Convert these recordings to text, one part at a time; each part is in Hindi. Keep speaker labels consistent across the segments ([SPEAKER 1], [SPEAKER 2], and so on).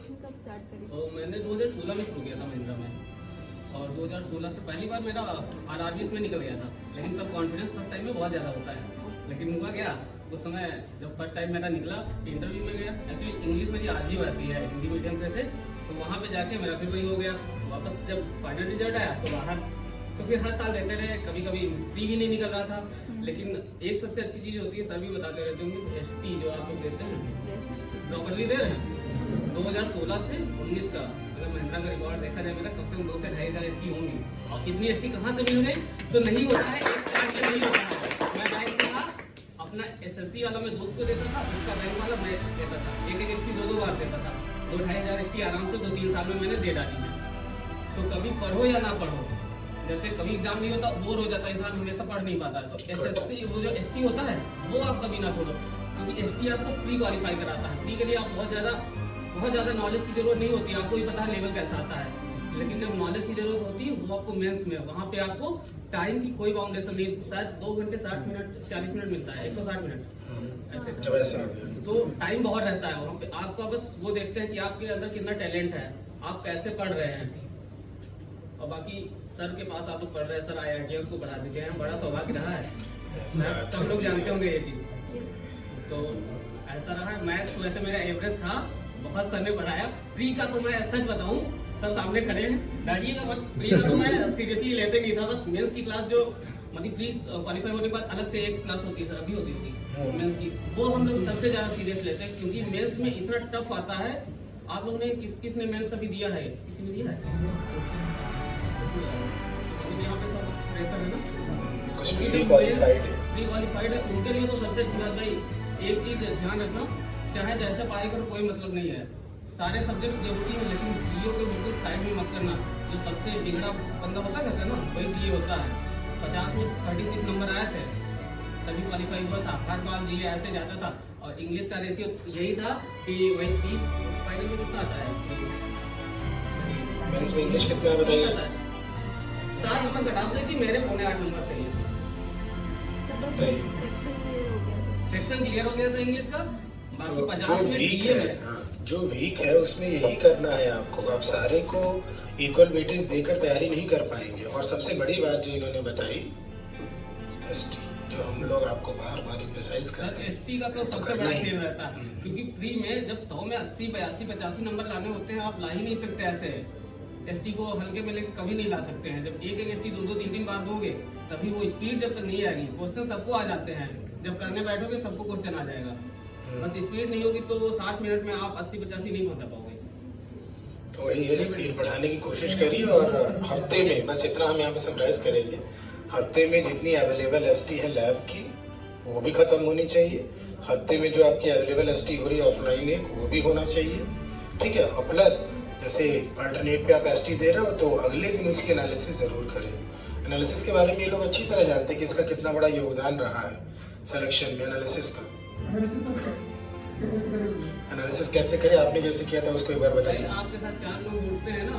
[SPEAKER 1] प्रिपरेशन कब स्टार्ट करी?
[SPEAKER 2] तो मैंने 2016 में शुरू किया था महिंद्रा में, और 2016 से पहली बार मेरा RRBs में निकल गया था। लेकिन सब कॉन्फिडेंस फर्स्ट टाइम में बहुत ज़्यादा होता है, लेकिन हुआ क्या, उस समय जब फर्स्ट टाइम मेरा निकला इंटरव्यू में गया, एक्चुअली इंग्लिश मेरी आज भी वैसी है, हिंदी मीडियम से थे, तो वहाँ पे जाके मेरा फिर वही हो गया। वापस जब फाइनल रिजल्ट आया तो बाहर, तो फिर हर साल देते रहे, कभी कभी प्री भी नहीं निकल रहा था। लेकिन एक सबसे अच्छी चीज़ होती है, सभी बताते रहते होंगे, ST जो आप लोग देते हैं प्रॉपरली दे रहे हैं। 2016 से 19 का अगर महिंद्रा का रिकॉर्ड देखा जाए, मेरा कम से कम 2 से 2.5 ST होंगी। और इतनी ST कहाँ से मिल गई, तो नहीं होता है, एक कार्ड से नहीं होता है। मैं बैंक था, अपना SSC वाला मैं दोस्त को देता था, उसका बैंक वाला मैं देता था, एक ST 2 बार देता था। 2-2.5 ST आराम से 2-3 साल में मैंने दे डाली है। तो कभी पढ़ो या ना पढ़ो, जैसे कभी एग्जाम नहीं होता, बोर हो जाता है इंसान, हमेशा पढ़ नहीं पाता है, तो SSC वो जो ST होता है वो आप कभी ना छोड़ो, क्योंकि ST आपको प्री क्वालिफाई कराता है। प्री के लिए आप बहुत ज़्यादा नॉलेज की जरूरत नहीं होती, आपको ही पता है लेवल कैसा आता है। लेकिन जब नॉलेज की जरूरत होती है वो आपको मेंस में, वहाँ पे आपको टाइम की कोई बाउंडेशन नहीं, शायद 2 घंटे 60 मिनट 40 मिनट मिलता है, 160 मिनट ऐसे। तो टाइम बहुत रहता है वहाँ पे, आपका बस वो देखते हैं कि आपके अंदर कितना टैलेंट है, आप कैसे पढ़ रहे हैं। और बाकी सर के पास आप लोग पढ़ रहे हैं, सर IITians को पढ़ा दीजिए, बड़ा सौभाग्य रहा है, सब लोग जानते होंगे ये चीज। तो ऐसा रहा है। मैथ तो वैसे मेरा एवरेज था, बहुत सर ने पढ़ाया। प्री का तो मैं सच बताऊं, सब सामने खड़े हैं, डांटिएगा मत, प्री का तो मैं सीरियसली लेते नहीं था। बस मेंस की क्लास जो मतलब प्री क्वालिफाई होने के बाद अलग से एक क्लास होती है, सर अभी होती थी मेंस की, वो हम लोग सबसे ज्यादा सीरियस लेते हैं, क्योंकि मेंस में इतना टफ आता है। आप लोगों ने किस ने मेंस कभी दिया है, किसी ने दिया है? यहाँ पे सब प्रेशर है ना, प्री क्वालिफाइड है, उनके लिए तो सबसे अच्छी बात भाई, एक चीज ध्यान रखना, चाहे जैसे पढ़ाई करो कोई मतलब नहीं है, सारे सब्जेक्ट जरूरी है, लेकिन जीओ को बिल्कुल साइड में मत करना। जो सबसे बिगड़ा बंदा होता है ना, वही जीए होता है। 50 में 36 नंबर आए थे, तभी क्वालिफाई हुआ था, हर बार जीए ऐसे जाता था। और इंग्लिश का रेशियो यही था कि वही 30 फाइनल में कितना आता है,
[SPEAKER 3] मेंस में इंग्लिश कितना है बताइए?
[SPEAKER 2] 7 नंबर कट ऑफ थी, मेरे 8.5 नंबर थे। सेक्शन क्लियर हो गया था इंग्लिश का, बाकी 50 में जीए में।
[SPEAKER 3] जो वीक है उसमें यही करना है आपको, आप सारे को इक्वल वेटेज देकर तैयारी नहीं कर पाएंगे। और सबसे बड़ी बात जो इन्होंने बताई, ST, जो हम लोग आपको बार बार एम्फसाइज करते हैं,
[SPEAKER 2] ST का तो सबसे बड़ा खेल रहता है, क्योंकि प्री में जब 100 में 80, 82, 85 नंबर लाने होते हैं, आप ला ही नहीं सकते ऐसे। ST को हल्के में लेकर कभी नहीं ला सकते हैं। जब एक ST 2-2, 3-3 बार दोगे, तभी वो स्पीड जब तक नहीं आएगी, क्वेश्चन सबको आ जाते हैं, जब करने बैठोगे सबको क्वेश्चन आ जाएगा। बस स्पीड नहीं होगी तो वो 60 मिनट में आप 80-85 नहीं पहुंचा पाओगे।
[SPEAKER 3] तो वही है, स्पीड बढ़ाने की कोशिश करिए। और हफ्ते में बस इतना हम यहाँ पे समराइज करेंगे, हफ्ते में जितनी अवेलेबल ST है लैब की, वो भी खत्म होनी चाहिए। हफ्ते में जो आपकी अवेलेबल ST हो रही है ऑफलाइन एक, वो भी होना चाहिए, ठीक है। और प्लस जैसे अल्टरनेट पे आप ST दे रहे हो, तो अगले दिन उसकी एनालिसिस जरूर करें। एनालिसिस के बारे में ये लोग अच्छी तरह जानते हैं कि इसका कितना बड़ा योगदान रहा है सिलेक्शन में। एनालिसिस का एनालिसिस कैसे करें, आपने जैसे किया था उसको एक बार बताइए।
[SPEAKER 2] आपके साथ 4 लोग जुड़ते हैं ना,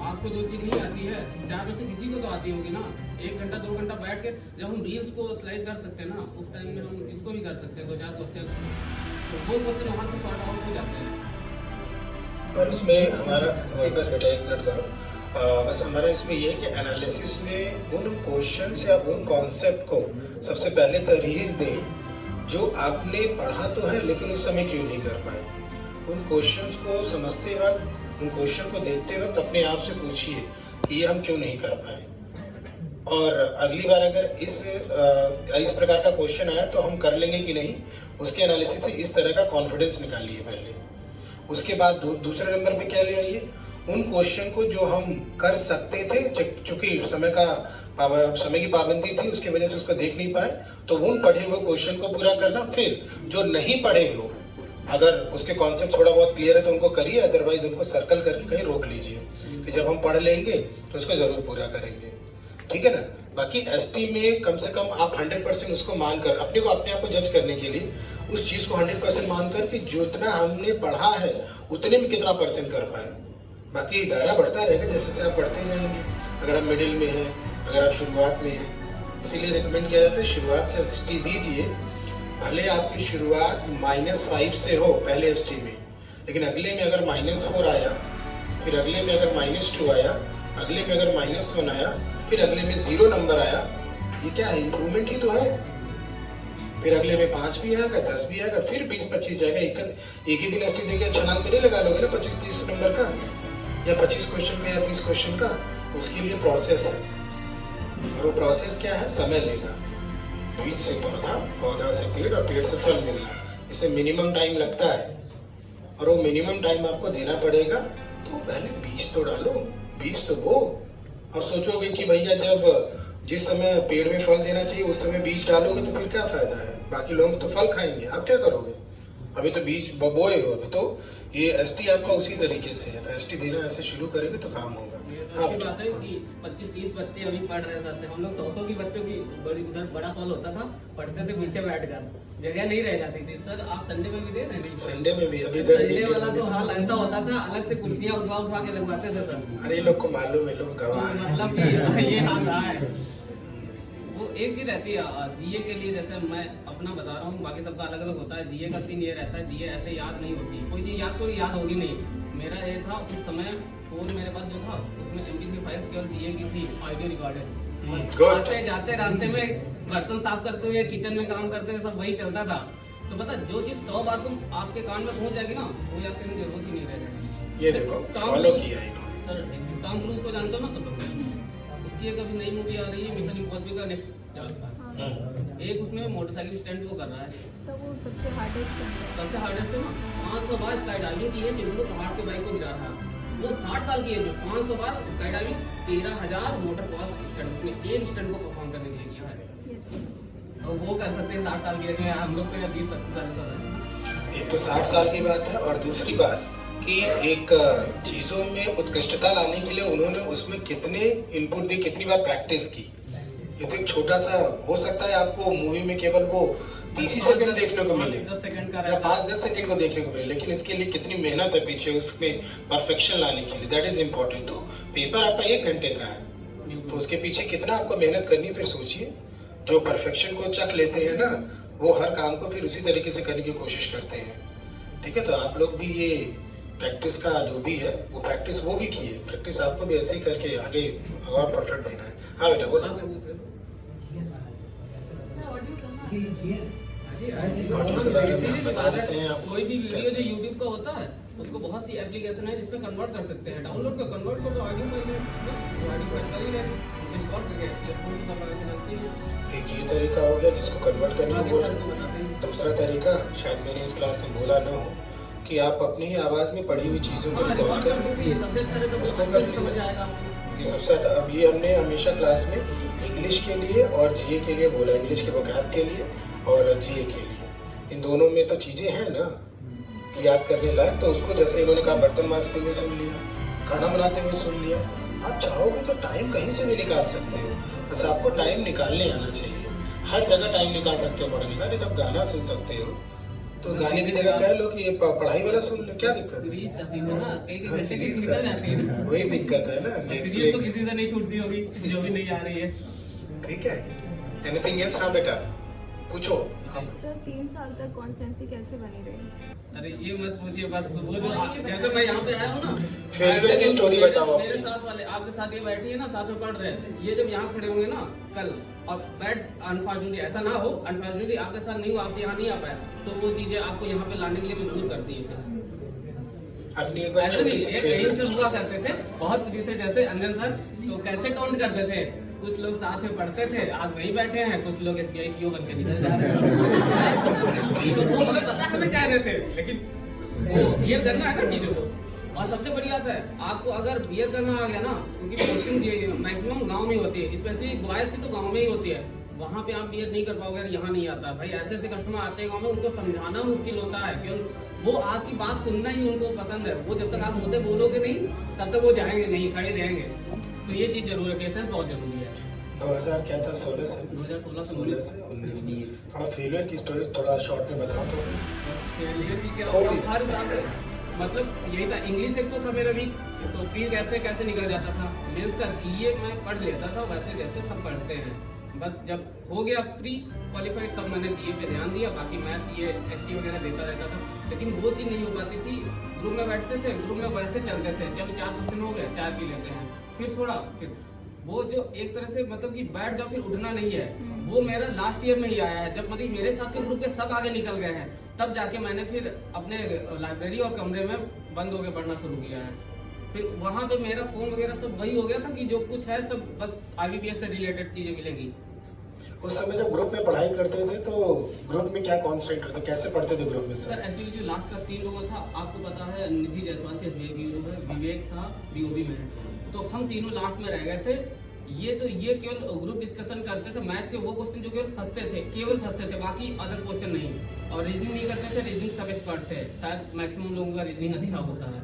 [SPEAKER 2] आपको जो चीज नहीं आती है 4 में से किसी को तो आती होगी ना। 1 घंटा 2 घंटा बैठ के जब हम रील्स को स्लाइड कर सकते हैं ना, उस टाइम में हम इसको भी कर सकते हैं, 2-4 क्वेश्चन, तो वो क्वेश्चन वहाँ से सॉर्ट आउट हो जाते हैं।
[SPEAKER 3] और उसमें हमारा बस बेटा 1 मिनट करो, बस हमारा इसमें ये कि एनालिसिस में उन क्वेश्चंस या उन कॉन्सेप्ट को सबसे पहले तरीज दें जो आपने पढ़ा तो है लेकिन उस समय क्यों नहीं कर पाए। उन क्वेश्चंस को समझते वक्त, उन क्वेश्चन को देखते वक्त अपने आप से पूछिए कि ये हम क्यों नहीं कर पाए। और अगली बार अगर इस प्रकार का क्वेश्चन आया तो हम कर लेंगे कि नहीं, उसके एनालिसिस से इस तरह का कॉन्फिडेंस निकालिए पहले। उसके बाद दूसरे नंबर पे क्या ले आइए, उन क्वेश्चन को जो हम कर सकते थे, चूंकि समय की पाबंदी थी, उसकी वजह से उसको देख नहीं पाए, तो उन पढ़े हुए क्वेश्चन को पूरा करना। फिर जो नहीं पढ़े हो, अगर उसके कॉन्सेप्ट थोड़ा बहुत क्लियर है तो उनको करिए, अदरवाइज उनको सर्कल करके कहीं रोक लीजिए कि जब हम पढ़ लेंगे तो उसको जरूर पूरा करेंगे, ठीक है ना। बाकी ST में कम से कम आप 100% उसको मानकर, अपने आप को जज करने के लिए उस चीज को 100% मानकर कि जितना हमने पढ़ा है उतने में कितना % कर पाए। बाकी दायरा बढ़ता रहेगा जैसे जैसे आप पढ़ते जाएंगे। अगर आप मिडिल में हैं, अगर आप शुरुआत में हैं, इसीलिए रिकमेंड किया जाता है शुरुआत से ST दीजिए। भले आपकी शुरुआत -5 से हो पहले ST में, लेकिन अगले में अगर -4 आया, फिर अगले में अगर -2 आया, अगले में अगर -1 आया, फिर अगले में 0 नंबर आया, ये क्या है? इम्प्रूवमेंट ही तो है। फिर अगले में 5 भी आएगा, 10 भी आएगा, फिर 20-25 जाएगा। एक ही दिन एसटी देके छलांग तो नहीं लगा लोगे ना 25-30 नंबर का, या 25 क्वेश्चन का या 30 क्वेश्चन का। उसके लिए प्रोसेस है, और वो प्रोसेस क्या है? समय लेगा। बीज से पौधा, पौधा से पेड़, और पेड़ से फल मिलना, इससे मिनिमम टाइम लगता है, और वो मिनिमम टाइम आपको देना पड़ेगा। तो पहले बीज तो डालो, बीज तो बो। और सोचोगे कि भैया जब जिस समय पेड़ में फल देना चाहिए उस समय बीज डालोगे तो फिर क्या फायदा है? बाकी लोग तो फल खाएंगे, आप क्या करोगे? अभी तो बीज बोए हो। तो ये एसटी आपका उसी तरीके से है। तो एसटी देना ऐसे शुरू करेंगे तो काम होगा।
[SPEAKER 2] अच्छी बात है कि 25-30 बच्चे अभी पढ़ रहे हैं। हम लोग 100 की बच्चों की बड़ी उधर बड़ा हॉल होता था, पढ़ते थे पीछे बैठकर, जगह नहीं रह जाती थी। सर आप संडे में भी दे रहे हैं? संडे
[SPEAKER 3] में भी अभी
[SPEAKER 2] संडे वाला तो हाल ऐसा होता था, अलग से कुर्सियां उठा के लगवाते थे सर।
[SPEAKER 3] अरे लोग को मालूम है, लोग गवाह हैं।
[SPEAKER 2] मतलब ये हाल रहा है। वो एक चीज रहती है जीए के लिए, जैसे मैं अपना बता रहा हूँ, बाकी सबका अलग अलग होता है। जीए का सीन ये रहता है, जीए ऐसे याद नहीं होती, कोई चीज याद होगी नहीं। मेरा ये था उस समय फोन मेरे पास जो था उसमें MP3 फाइल्स केवल जीए की थी, ऑडियो रिकॉर्डेड। जाते रास्ते में बर्तन साफ करते हुए, किचन में काम करते हुए सब वही चलता था। तो पता जो चीज 100 बार तुम आपके कान में पहुंच जाएगी ना, वो याद करने की जरूरत ही नहीं रहेगी।
[SPEAKER 3] ये देखो फॉलो किया
[SPEAKER 2] सर, टॉम क्रूज को जानते हो ना सब लोग? उसकी एक अभी नई मूवी आ रही है, मिशन इम्पॉसिबल का नेक्स्ट। एक उसमें मोटरसाइकिल स्टैंड को कर रहा है,
[SPEAKER 1] सबसे हार्डेस्ट है ना।
[SPEAKER 2] 500 बार स्काई डाइविंग की है, जो पहाड़ के बाइक को गिरा था। वो 60 साल की एज में 500 बार sky diving, 13,000 motor cross stunt, उसने एक स्टंट को परफॉर्म करने के लिए किया है। और वो कर सकते हैं 60 साल की एज में, हम लोग तो 20-25 साल का है।
[SPEAKER 3] एक तो 60 साल की बात है, और दूसरी बात कि एक चीजों में उत्कृष्टता लाने के लिए उन्होंने उसमें कितने इनपुट दी, कितनी बार प्रैक्टिस की। ये तो एक छोटा सा हो सकता है आपको मूवी में केवल वो 30 सेकंड देखने को मिले,
[SPEAKER 2] 10 सेकंड का,
[SPEAKER 3] या 5-10 सेकंड को देखने को मिले, लेकिन इसके लिए कितनी मेहनत है पीछे उसमें परफेक्शन लाने के लिए। That is important. तो पेपर आपका 1 घंटे का है, तो उसके पीछे कितना आपको मेहनत करनी है, फिर सोचिए। जो परफेक्शन को चख लेते हैं ना, वो हर काम को फिर उसी तरीके से करने की कोशिश करते हैं। ठीक है, तो आप लोग भी ये प्रैक्टिस का जो भी है वो प्रैक्टिस वो भी किए, प्रैक्टिस आपको भी ऐसे ही करके आगे और परफेक्ट बनना है। हाँ बेटा बोलो।
[SPEAKER 2] कोई भी वीडियो जो यूट्यूब का होता है उसको बहुत सी एप्लीकेशन है जिसपे कन्वर्ट कर सकते हैं। डाउनलोड कर कन्वर्ट कर दो ऑडियो फाइल में, ऑडियो फाइल ही रहेगी, रिकॉर्ड करके
[SPEAKER 3] एक ये तरीका हो गया जिसको कन्वर्ट करने को बोल रहे हैं। दूसरा तरीका शायद मैंने इस क्लास में बोला ना हो कि आप अपनी ही आवाज में पढ़ी हुई चीजों को रिकॉर्ड कर उसको कर लीजिए। सबसे अब ये हमने हमेशा क्लास में इंग्लिश के लिए और जीए के लिए बोला, इंग्लिश के वोकैब के लिए और जीए के लिए। इन दोनों में तो चीजें हैं ना कि याद करने लायक। तो उसको जैसे इन्होंने कहा बर्तन मांजते हुए सुन लिया, खाना बनाते हुए सुन लिया। आप चाहोगे तो टाइम कहीं से भी निकाल सकते हो, बस आपको टाइम निकालने आना चाहिए। हर जगह टाइम निकाल सकते हो पढ़ने का। नहीं तो गाना सुन सकते हो तो गाने की जगह कह लो कि ये पढ़ाई वाला सुन लो, क्या दिक्कत है? वही दिक्कत है ना,
[SPEAKER 2] तो किसी से नहीं छूटती होगी जो भी नहीं आ रही है।
[SPEAKER 3] ठीक है, एनीथिंग एल्स? हाँ बेटा पूछो।
[SPEAKER 1] सर 3 साल तक कांस्टेंसी कैसे बनी रही?
[SPEAKER 2] अरे ये मत पूछिए, बस वो जो जैसे मैं यहाँ पे आया हूँ ना,
[SPEAKER 3] फेयरवेल की स्टोरी बताओ।
[SPEAKER 2] मेरे साथ वाले आपके साथ ये बैठी है ना, साथ में पढ़ रहे हैं, ये जब यहाँ खड़े होंगे ना कल, और बैड अनफॉर्चुनेटली ऐसा ना हो, अनफॉर्चुनेटली आपके साथ नहीं हो, आप यहाँ नहीं आ पाए, तो वो चीजें आपको यहाँ पे लाने के लिए मजबूर करती है। ऐसे नहीं, यही से हुआ करते थे, बहुत प्रिय थे, जैसे अंजन सर तो कैसे टोन करते थे, कुछ लोग साथ में पढ़ते थे, आज वही बैठे हैं, कुछ लोग SBI PO बन के निकल जा रहे हैं। तो वो हमें पता हमें कह रहे थे, लेकिन वो क्लियर करना है ना चीजों को। और सबसे बड़ी बात है, आपको अगर क्लियर करना आ गया ना, क्योंकि पोस्टिंग मैक्सिमम गांव में होती है, स्पेशली बॉयज की तो गांव में ही होती है, वहाँ पे आप बीएड नहीं कर पाओगे, यहाँ नहीं आता भाई। ऐसे ऐसे कस्टमर आते हैं गाँव में, उनको समझाना मुश्किल होता है, क्यों वो आपकी बात सुनना ही उनको पसंद है। वो जब तक आप मुझे बोलोगे नहीं तब तक वो जाएंगे नहीं, खड़े रहेंगे। तो ये चीज जरूर है, पेशेंस बहुत जरूरी है।
[SPEAKER 3] 2000 क्या था, 16 से
[SPEAKER 2] 2016
[SPEAKER 3] से 19। थोड़ा फेलियर की स्टोरी थोड़ा शॉर्ट में बताओ तो।
[SPEAKER 2] फेलियर की क्या, हर साल मतलब यही था। इंग्लिश एक तो था मेरा वीक, तो फिर कैसे निकल जाता था। मेंस का जीए मैं पढ़ लेता था, वैसे जैसे सब पढ़ते हैं। बस जब हो गया प्री क्वालिफाइड तब मैंने जीए पे ध्यान दिया, बाकी मैथ ये एसटी वगैरह देता रहता था। लेकिन वो चीज नहीं हो पाती थी। ग्रुप में बैठते थे, ग्रुप में वैसे चलते थे, चलो 4 क्वेश्चन हो गए, चाय पी लेते हैं, फिर थोड़ा, फिर वो जो एक तरह से मतलब कि बैठ जाओ फिर उठना नहीं है, वो मेरा लास्ट ईयर में ही आया है, जब मतलब मेरे साथ के ग्रुप के सब आगे निकल गए हैं, तब जाके मैंने फिर अपने लाइब्रेरी और कमरे में बंद होकर पढ़ना शुरू किया है। फिर वहाँ पे मेरा फोन वगैरह सब वही हो गया था कि जो कुछ है सब बस IBPS से रिलेटेड चीजें मिलेंगी।
[SPEAKER 3] उस समय जब ग्रुप में पढ़ाई करते थे तो ग्रुप में क्या कॉन्सेंट्रेट करते, कैसे पढ़ते थे ग्रुप में
[SPEAKER 2] सर? एक्चुअली जो लास्ट का 3 लोगों था, आपको पता है निधि जायसवाल थे, विवेक था, BOB में है, तो हम तीनों लास्ट में रह गए थे। ये केवल ग्रुप डिस्कशन करते थे, मैथ के वो क्वेश्चन जो केवल फंसते थे, बाकी अदर क्वेश्चन नहीं, और रीजनिंग नहीं करते थे। रीजनिंग सब एक्सपर्ट थे, शायद मैक्सिमम लोगों का रीजनिंग अच्छा होता है,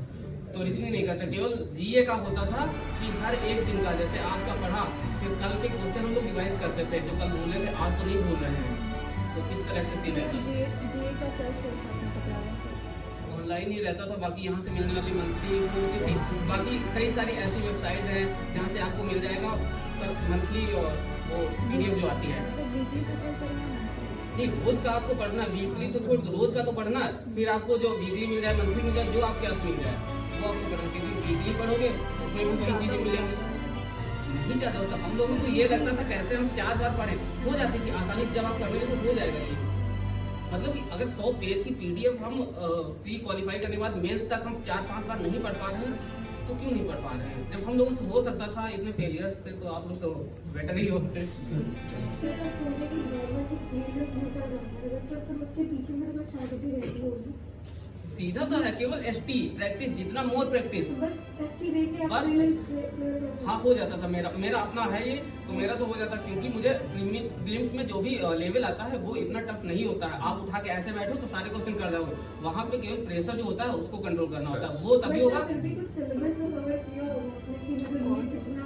[SPEAKER 2] तो रीजनिंग नहीं करते, केवल GA का होता था कि हर एक दिन का, जैसे आज का पढ़ा, फिर कल के क्वेश्चन हम लोग रिवाइज करते थे, जो कल बोले थे आज तो नहीं भूल रहे हैं, तो इस तरह से सीन रहता था।
[SPEAKER 1] GA का क्या सोर्स आपने पकड़ा है?
[SPEAKER 2] ऑनलाइन ही रहता था, बाकी यहाँ से मिलने वाली मंथली होती थी, बाकी कई सारी ऐसी वेबसाइट है जहाँ से आपको मिल जाएगा पर मंथली, और वो PDF जो आती है।
[SPEAKER 1] तो वीकली प्रिपेयर करना है?
[SPEAKER 2] नहीं, रोज का आपको पढ़ना, वीकली तो छोड़, रोज का तो पढ़ना, फिर आपको जो वीकली मिल जाए, मंथली मिल जाए, जो आपके पास मिल जाए वो आपको करना, क्योंकि वीकली पढ़ोगे उसमें भी वही चीजें मिलेंगी। नहीं ज्यादा होता, हम लोगों को ये लगता था कैसे हम 4 बार पढ़े, हो जाती थी आसानी से, जब आप कर लेंगे तो हो जाएगा ये। मतलब कि अगर 100 पेज की PDF हम प्री क्वालिफाई करने के बाद मेंस तक हम 4-5 बार नहीं पढ़ पा रहे हैं, तो क्यों नहीं पढ़ पा रहे हैं? जब हम लोगों से हो सकता था इतने फेलियर्स से, तो आप लोग तो बेटर ही होते।
[SPEAKER 4] सर आप बोले कि नॉर्मल फेलियर्स निकल जाते हैं, जब फिर उसके पीछे में कोई स्ट्रैटेजी रहती होगी?
[SPEAKER 2] सीधा सा है, केवल ST प्रैक्टिस, जितना मोर प्रैक्टिस,
[SPEAKER 4] बस ST दे के आप
[SPEAKER 2] बस।
[SPEAKER 4] प्रीलिम्स क्लियर कर सकते हैं।
[SPEAKER 2] हाँ हो जाता था। मेरा अपना है ये, तो मेरा तो हो जाता, क्योंकि मुझे प्रीलिम्स में जो भी लेवल आता है वो इतना टफ नहीं होता है। आप उठा के ऐसे बैठो तो सारे क्वेश्चन कर रहे हो, वहाँ पे केवल प्रेशर जो होता है उसको कंट्रोल करना होता है, वो तभी होगा।
[SPEAKER 4] फिर भी कुछ सिलेबस में कवर किया होगा आपने कि मतलब ये कितना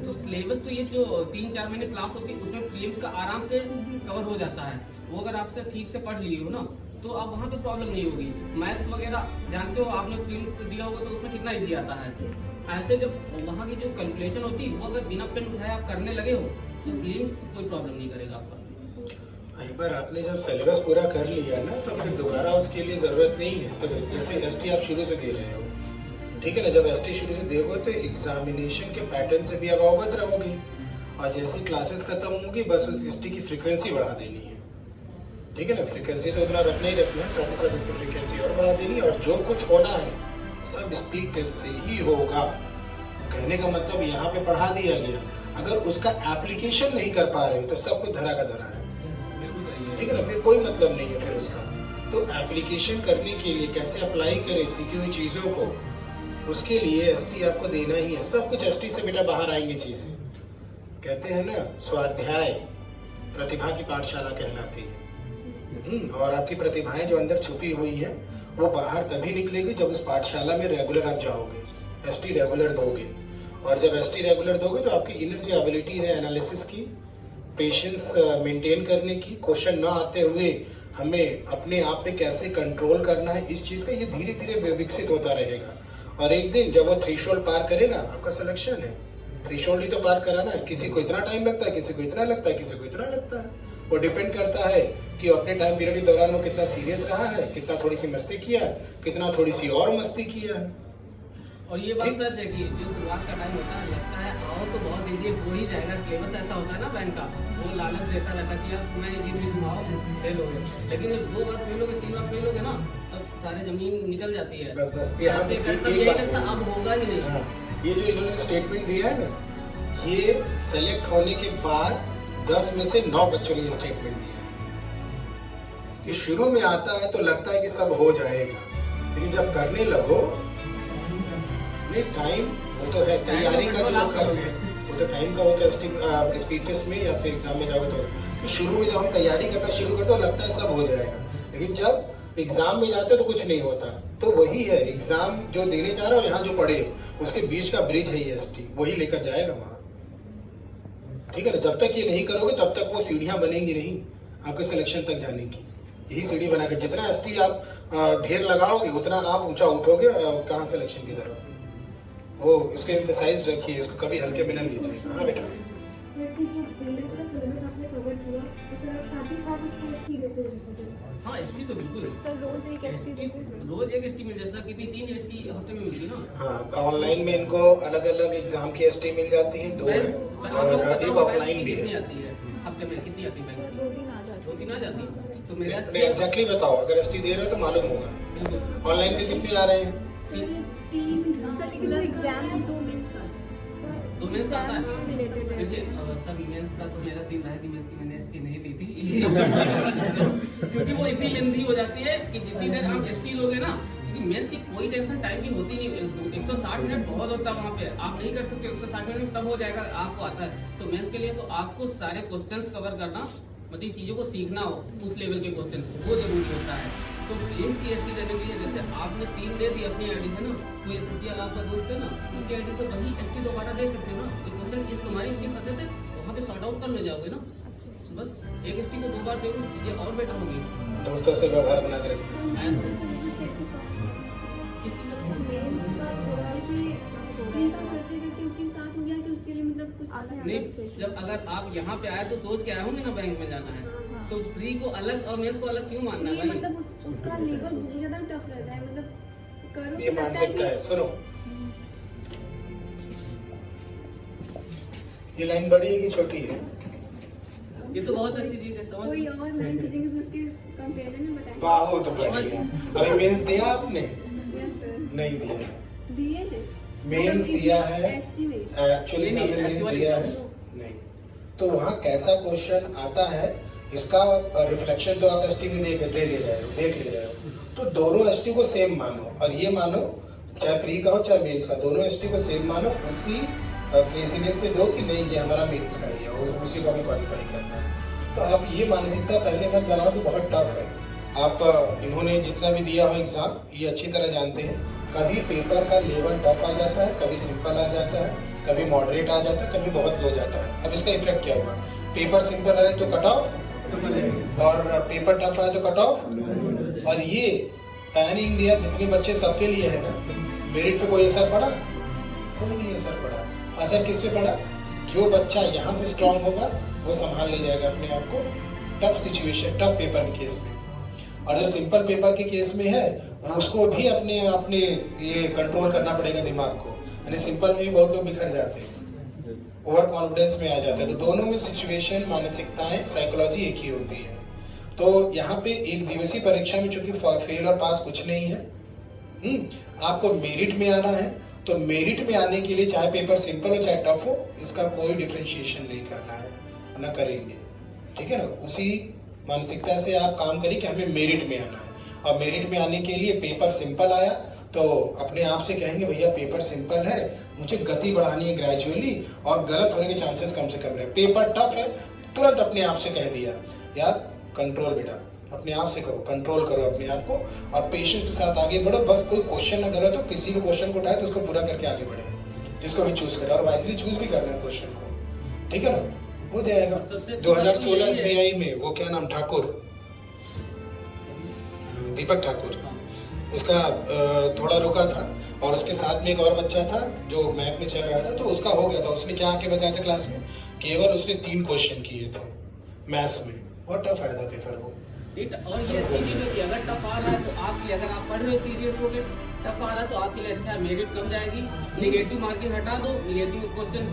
[SPEAKER 2] तो सिलेबस तो ये जो 3-4 महीने क्लास होती है उसमें प्रीलिम्स का आराम से कवर हो जाता है, वो अगर आपसे ठीक से पढ़ लिए हो ना तो अब वहाँ पे प्रॉब्लम नहीं होगी। मैथ्स वगैरह जानते हो, आपने प्रीलिम्स दिया होगा तो उसमें कितना इजी आता है। ऐसे जब वहाँ की जो कैलकुलेशन होती है वो अगर बिना पेन उठाए आप करने लगे हो तो प्रीलिम्स कोई प्रॉब्लम नहीं करेगा आपका।
[SPEAKER 3] एक बार आपने जब सिलेबस पूरा कर लिया ना तो फिर दोबारा उसके लिए जरूरत नहीं है। तो जैसे ST आप शुरू से दे रहे हो, ठीक है ना, जब ST शुरू से दोगे तो एग्जामिनेशन के पैटर्न से भी आप अवगत रहोगे, और जैसी क्लासेस खत्म होंगी बस उस ST की फ्रीक्वेंसी बढ़ा देनी है, ठीक है ना। फ्रीक्वेंसी तो उतना रखना ही रखना है, साथ ही साथ इसकी फ्रीक्वेंसी और बढ़ा देनी, और जो कुछ होना है सब स्पीड टेस्ट से ही होगा। कहने का मतलब यहाँ पे पढ़ा दिया गया, अगर उसका एप्लीकेशन नहीं कर पा रहे तो सब कुछ धरा का धरा है, ठीक है ना, फिर कोई मतलब नहीं है फिर उसका। तो एप्लीकेशन करने के लिए कैसे अप्लाई करें सीखी हुई चीजों को, उसके लिए ST आपको देना ही है। सब कुछ ST से बेटा बाहर आएंगे चीजें। कहते हैं ना, स्वाध्याय प्रतिभा की पाठशाला कहलाती है। और आपकी प्रतिभाएं जो अंदर छुपी हुई है वो बाहर तभी निकलेगी जब उस पाठशाला में रेगुलर आप जाओगे, ST रेगुलर दोगे, और जब ST रेगुलर दोगे तो आपकी इनर जो एबिलिटी है एनालिसिस की, पेशेंस मेंटेन करने की, क्वेश्चन न आते हुए हमें अपने आप पे कैसे कंट्रोल करना है, इस चीज का ये धीरे धीरे विकसित होता रहेगा। और एक दिन जब वो थ्रेशोल्ड पार करेगा, आपका सिलेक्शन है, थ्रेशोल्ड ही तो पार कराना है। किसी को इतना टाइम लगता है, किसी को इतना लगता है, किसी को इतना लगता है। वो डिपेंड करता है कि अपने टाइम पीरियड के दौरान वो कितना सीरियस रहा है, कितना थोड़ी सी मस्ती किया है, कितना थोड़ी सी और मस्ती किया है।
[SPEAKER 2] और ये बात सच है कि जो शुरुआत का टाइम होता है लगता है आओ तो बहुत इजी हो ही जाएगा, सिलेबस ऐसा होता है ना बैंक का, वो लालच देता रहता कि यार मैं इजी नहीं घुमाओ फेल हो गए, लेकिन जब 2 बार फेल हो गए 3 बार फेल हो गए ना तब सारे जमीन निकल जाती है।
[SPEAKER 3] बस यहाँ पे
[SPEAKER 2] यही लगता अब होगा ही नहीं।
[SPEAKER 3] ये जो इन्होंने स्टेटमेंट दिया है ना, ये सेलेक्ट होने के बाद 10 में से 9 बच्चों ने स्टेटमेंट दिया है कि शुरू में आता है तो लगता है कि सब हो जाएगा, लेकिन जब करने लगो टाइम वो तो है, तैयारी का जो क्रम है वो तो टाइम का, वो तो स्पीड टेस्ट में या फिर एग्जाम में जाओगे तो शुरू में जब हम तैयारी करना शुरू करते हो लगता है सब हो जाएगा, लेकिन जब एग्जाम में जाते हो तो कुछ नहीं होता। तो वही है, एग्जाम जो देने जा रहे हो, यहाँ जो पढ़े उसके बीच का ब्रिज है ये ST, वही लेकर जाएगा वहाँ, ठीक है ना। जब तक ये नहीं करोगे तब तक वो सीढ़ियां बनेंगी नहीं आपके सिलेक्शन तक जाने की। यही सीढ़ी बना के जितना ST आप ढेर लगाओगे उतना आप ऊंचा उठोगे कहाँ सिलेक्शन की तरफ। वो इसको एम्फेसाइज रखिए, इसको कभी हल्के में न लीजिए। हाँ बेटा।
[SPEAKER 4] सर कि जो प्रीलिम्स का सिलेबस आपने कवर किया तो सर आप साथ ही साथ उसको एसटी देते हैं?
[SPEAKER 2] हाँ एसटी तो बिल्कुल है।
[SPEAKER 1] सर रोज एक एसटी देते थे।
[SPEAKER 2] रोज एक एसटी मिल जाता है, कितनी 3 एसटी हफ्ते में मिलती है ना।
[SPEAKER 3] हाँ, ऑनलाइन में इनको अलग अलग एग्जाम की एसटी मिल जाती है, 2 है और एक ऑफलाइन भी
[SPEAKER 2] कितनी
[SPEAKER 3] है।
[SPEAKER 2] आती है हफ्ते में, कितनी आती है बैंक
[SPEAKER 1] सर
[SPEAKER 2] की?
[SPEAKER 1] 2-3 आ जाती
[SPEAKER 2] 2-3 आ जाती है। तो मेरा
[SPEAKER 3] नहीं एग्जैक्टली बताओ, अगर एसटी दे रहे हो तो मालूम होगा।
[SPEAKER 2] बिल्कुल
[SPEAKER 3] ऑनलाइन के कितने आ रहे हैं?
[SPEAKER 4] सर ये 3
[SPEAKER 1] सर लेकिन वो एग्जाम 2 मेंस का सर
[SPEAKER 2] 2 मेंस आता है।
[SPEAKER 1] रिलेटेड है।
[SPEAKER 2] देखिए सर मेंस का तो मेरा सीन रहा है कि मेंस की मैंने एसटी नहीं दी थी क्योंकि वो इतनी लेंथी हो जाती है कि जितनी देर आप एसटी लोगे ना, क्योंकि मेंस की कोई टेंशन टाइम की होती नहीं, 160 मिनट बहुत होता है वहाँ पे, आप नहीं कर सकते 160 मिनट में सब हो जाएगा, आपको आता है। तो मेंस के लिए तो आपको सारे क्वेश्चंस कवर करना, मतलब चीजों को सीखना हो उस लेवल के क्वेश्चन वो जरूरी होता है। तो प्रीलिम्स की एसटी देने के लिए जैसे आपने 3 दे दी अपनी आईडी से ना, कोई एसटी वाला आपका दोस्त है ना, उसकी आईडी से वही एसटी दोबारा दे सकते हो ना। तो क्वेश्चन इस तुम्हारी इसकी फंसे थे वहाँ पे सॉर्ट आउट कर ले जाओगे ना। बस एक एसटी को 2 बार दोगे, चीजें और बेटर होगी।
[SPEAKER 3] दोस्तों से व्यवहार बना के रखिए।
[SPEAKER 2] किसी का
[SPEAKER 1] मेंस का थोड़ा सी
[SPEAKER 4] करते करते उसी साथ हो गया कि उसके लिए मतलब कुछ
[SPEAKER 1] आता है।
[SPEAKER 2] नहीं, जब अगर आप यहाँ पे आए तो सोच के आए होंगे ना बैंक में जाना है, तो फ्री को अलग और मेंस को अलग क्यों मानना है
[SPEAKER 4] नहीं
[SPEAKER 2] भाई?
[SPEAKER 4] मतलब उसका लेवल बहुत ज्यादा टफ रहता है, मतलब करो
[SPEAKER 3] ये
[SPEAKER 4] तो लगता
[SPEAKER 3] मानसिकता है। सुनो, ये लाइन बड़ी है कि छोटी है?
[SPEAKER 2] ये तो बहुत अच्छी चीज है, समझ
[SPEAKER 4] कोई और लाइन खींचेंगे तो उसके कंपैरिजन में बताएंगे।
[SPEAKER 3] बाहो तो बड़ी है। अभी मेंस दिया आपने?
[SPEAKER 4] Yes, sir.
[SPEAKER 3] नहीं दिया।
[SPEAKER 4] दिए हैं
[SPEAKER 3] मेंस दिया है,
[SPEAKER 4] एसटी में
[SPEAKER 3] एक्चुअली
[SPEAKER 2] नहीं,
[SPEAKER 3] हमने मेंस
[SPEAKER 2] actually
[SPEAKER 3] दिया है नहीं। तो वहाँ कैसा क्वेश्चन आता है इसका रिफ्लेक्शन तो आप एसटी में देख ले रहे हो। तो दोनों एसटी को सेम मानो, और ये मानो चाहे प्री का हो चाहे मेंस का, दोनों एसटी को सेम मानो, उसी क्रेजीनेस से दो कि नहीं ये हमारा मेंस का ही है और उसी को हमें क्वालिफाई करना है। तो आप ये मानसिकता पहले मत बनाओ तो बहुत टफ है। आप इन्होंने जितना भी दिया हो एग्जाम ये अच्छी तरह जानते हैं, कभी पेपर का लेवल टफ आ जाता है, कभी सिंपल आ जाता है, कभी मॉडरेट आ जाता है, कभी बहुत लो जाता है। अब इसका इफेक्ट क्या होगा? पेपर सिंपल आए तो कट ऑफ, और पेपर टफ आए तो कट ऑफ। और ये पैन इंडिया जितने बच्चे सबके लिए है ना, मेरिट पे कोई असर पड़ा? कोई नहीं असर पड़ा। असर किस पे पड़ा? जो बच्चा यहाँ से स्ट्रांग होगा वो संभाल ले जाएगा अपने आप को टफ सिचुएशन, टफ पेपर के केस में। और जो सिंपल पेपर के केस में है उसको भी अपने ये कंट्रोल करना पड़ेगा दिमाग को। यानी सिंपल में भी बहुत लोग बिखर जाते हैं, ओवर कॉन्फिडेंस में आ जाते हैं। तो दोनों में सिचुएशन, मानसिकताएं, साइकोलॉजी एक ही होती है। तो यहाँ पे एक दिवसीय परीक्षा में चूंकि फेल और पास कुछ नहीं है, आपको मेरिट में आना है, तो मेरिट में आने के लिए चाहे पेपर सिंपल हो चाहे टफ हो, इसका कोई डिफरेंशिएशन नहीं करना है, ना करेंगे। ठीक है ना? उसी मानसिकता से आप काम करिए कि हमें मेरिट में आना है। और मेरिट में आने के लिए पेपर सिंपल आया तो अपने आप से कहेंगे भैया पेपर सिंपल है, मुझे गति बढ़ानी है ग्रेजुअली और गलत होने के चांसेस कम से कम रहे। पेपर टफ है, तुरंत अपने आप से कह दिया यार कंट्रोल बेटा, अपने आप से करो, कंट्रोल करो अपने आप को और पेशेंस के साथ आगे बढ़ो। बस कोई क्वेश्चन अगर है तो किसी भी क्वेश्चन को उठाए तो उसको पूरा करके आगे बढ़े, जिसको भी चूज करे, और वाइजली चूज भी करना है क्वेश्चन को। ठीक है ना? हो जाएगा। 2016 SBI में वो क्या नाम, ठाकुर, दीपक ठाकुर, उसका थोड़ा रुका था और उसके साथ में एक और बच्चा था जो मैथ में चल रहा था, तो उसका हो गया था। उसने क्या आके बताया था क्लास में, केवल उसने 3 क्वेश्चन किए थे मैथ्स में। बहुत टफ आया था पेपर वो।
[SPEAKER 2] और ये अच्छी चीज होती है, अगर टफ आ रहा है तो आपके लिए, अगर आप पढ़ रहे हो सीरियस हो गए, टफ आ रहा है तो आपके लिए अच्छा है, मेरिट कम जाएगी। निगेटिव मार्किंग हटा दो, निगेटिव क्वेश्चन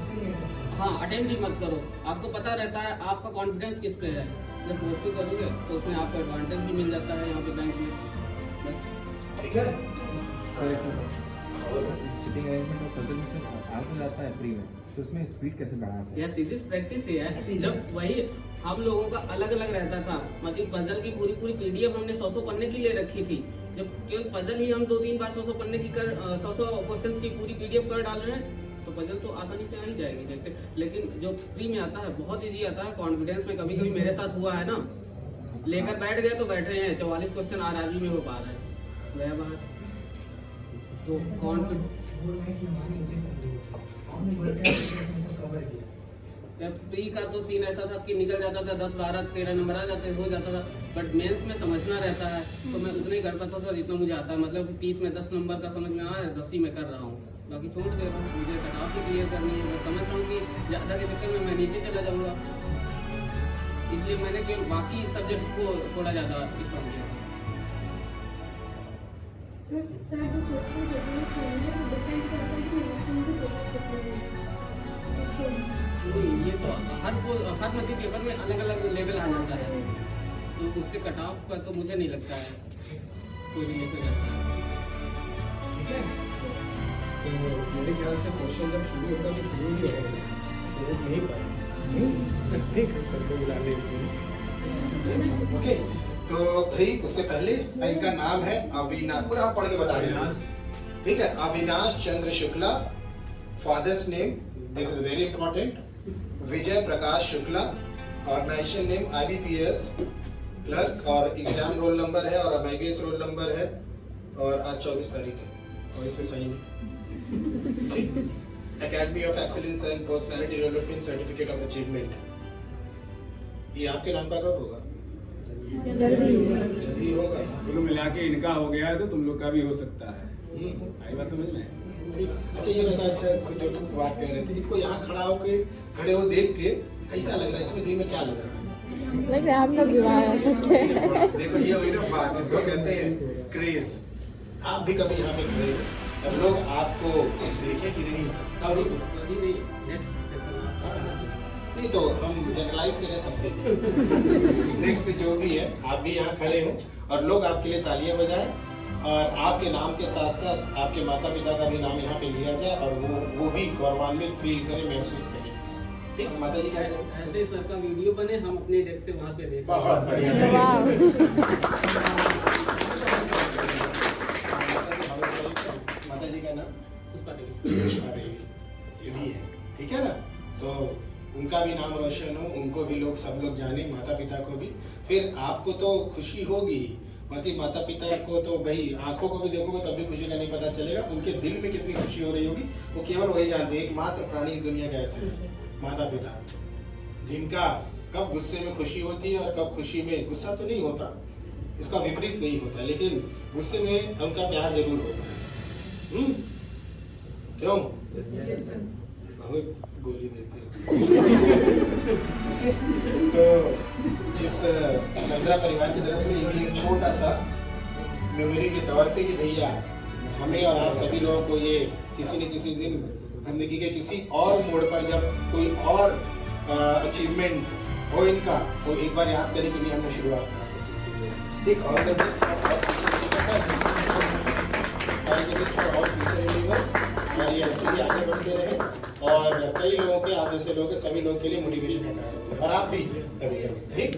[SPEAKER 2] अटेम्प्ट ही मत करो। आपको पता रहता है आपका कॉन्फिडेंस किस पे है, जब पॉजिटिव करोगे तो उसमें आपको एडवांटेज भी मिल जाता है यहाँ पे बैंक में। बस
[SPEAKER 3] ठीक है?
[SPEAKER 5] सिटिंग अरेंजमेंट और पजल में आ तो जाता है प्री में, तो उसमें स्पीड कैसे बढ़ाते हैं?
[SPEAKER 2] यह सीधी प्रैक्टिस ही है। जब वही हम लोगों का अलग अलग रहता था, मतलब पजल की पूरी PDF हमने 100 पन्ने की ले रखी थी। जब केवल पजल ही हम 2-3 बार 100 पन्ने की कर 100 क्वेश्चंस की पूरी PDF कर डाल रहे हैं तो पजल तो आसानी से आ ही जाएगी देखते। लेकिन जो फ्री में आता है बहुत इजी आता है, कॉन्फिडेंस में कभी कभी मेरे साथ हुआ है ना, लेकर बैठ गए तो बैठे हैं 44 क्वेश्चन RRB में हो पा रहे हैं, वह बात तो प्री का तो सीन ऐसा था कि निकल जाता था 10, 12, 13 नंबर आ जाते हो जाता था, बट मेंस में समझना रहता है तो मैं उतना ही कर पाता था जितना मुझे आता है। मतलब 30 में 10 नंबर का समझ में आ रहा है, 10 ही में कर रहा हूँ, बाकी छोड़ दे रहा हूँ। मुझे कट ऑफ ही क्लियर करनी है, मैं समझ रहा हूँ कि ज़्यादा के चक्कर में मैं नीचे चला जाऊँगा, इसलिए मैंने केवल बाकी सब्जेक्ट को थोड़ा ज़्यादा स्ट्रॉन्ग किया।
[SPEAKER 4] सर जो क्वेश्चन होते हैं वो डिपेंड करता है कि उसमें भी
[SPEAKER 2] नहीं, ये तो हर नदी पेपर में अलग अलग लेवल आ जाता है, तो उससे कट ऑफ का तो मुझे नहीं लगता है कोई रिलेशन रहता है।
[SPEAKER 3] ठीक है, तो मेरे ख्याल से क्वेश्चन जब शुरू होगा तो शुरू ही है, तो वो नहीं पाए। ठीक है, सबको बुला लेते हैं। ओके, तो भाई उससे पहले इनका नाम है अविनाश, पूरा आप पढ़ के बता देना। ठीक है, Avinash Chandra Shukla, father's name, this is very important, Vijay Prakash Shukla, organisation name IBPS clerk, और एग्जाम रोल नंबर है और IBPS रोल नंबर है, और आज 24 तारीख है और इसमें सही नहीं। Academy of excellence and personality development certificate of achievement, ये आपके नाम का कब होगा? जल्दी होगा।
[SPEAKER 6] कुल मिला के इनका हो गया है तो तुम लोग का भी हो सकता है। आई बात समझ में?
[SPEAKER 3] अच्छा ये बता, अच्छा जो तुम बात कर रहे थे, इनको यहाँ खड़े हो देख के कैसा लग रहा है? इसमें दिल में क्या लग रहा है?
[SPEAKER 7] लग रहा है हम लोग विवाह होते हैं।
[SPEAKER 3] देखो ये हुई ना बात, इसको कहते हैं क्रेज। आप भी कभी यहाँ पे खड़े हो, अब लोग आपको देखे कि नहीं? कभी नहीं, तो हम जनरलाइज करें सबके। नेक्स्ट पे जो भी है, आप भी यहाँ खड़े हो और लोग आपके लिए तालियां बजाएं, और आपके नाम के साथ साथ आपके माता पिता का भी नाम यहाँ पे लिया जाए, और वो भी गौरवान्वित फील करें, महसूस करें। ठीक, माता जी क्या करें?
[SPEAKER 2] ऐसे सर का वीडियो बने, हम अपने डेस्क से वहाँ पे देखें।
[SPEAKER 3] बहुत बढ़िया। माता जी का नाम ये भी है, ठीक है ना? तो उनका भी नाम रोशन हो, उनको भी लोग, सब लोग जाने, माता पिता को भी। फिर आपको तो खुशी होगी, बाकी माता पिता को तो भाई आंखों को भी देखोगे तब भी खुशी का नहीं पता चलेगा, उनके दिल में कितनी खुशी हो रही होगी वो केवल वही जानते हैं। एकमात्र प्राणी इस दुनिया का ऐसे है, माता पिता, जिनका कब गुस्से में खुशी होती है और कब खुशी में गुस्सा तो नहीं होता, इसका विपरीत नहीं होता, लेकिन गुस्से में उनका प्यार जरूर होता है। क्यों? बहुत गोली देते तो इस चंद्रा परिवार की तरफ से ये एक छोटा सा मेमोरी के तौर पे कि भैया हमें और आप सभी लोगों को ये किसी न किसी दिन जिंदगी के किसी और मोड़ पर जब कोई और अचीवमेंट हो इनका, तो एक बार याद करें कि नहीं हमने शुरुआत कर सकते। ठीक, all the best for future universe, और ये ऐसे ही आगे बढ़ते रहे, और कई लोगों के, आप जैसे लोगों के, सभी लोगों के लिए मोटिवेशन का कार्य, और आप भी कभी, ठीक।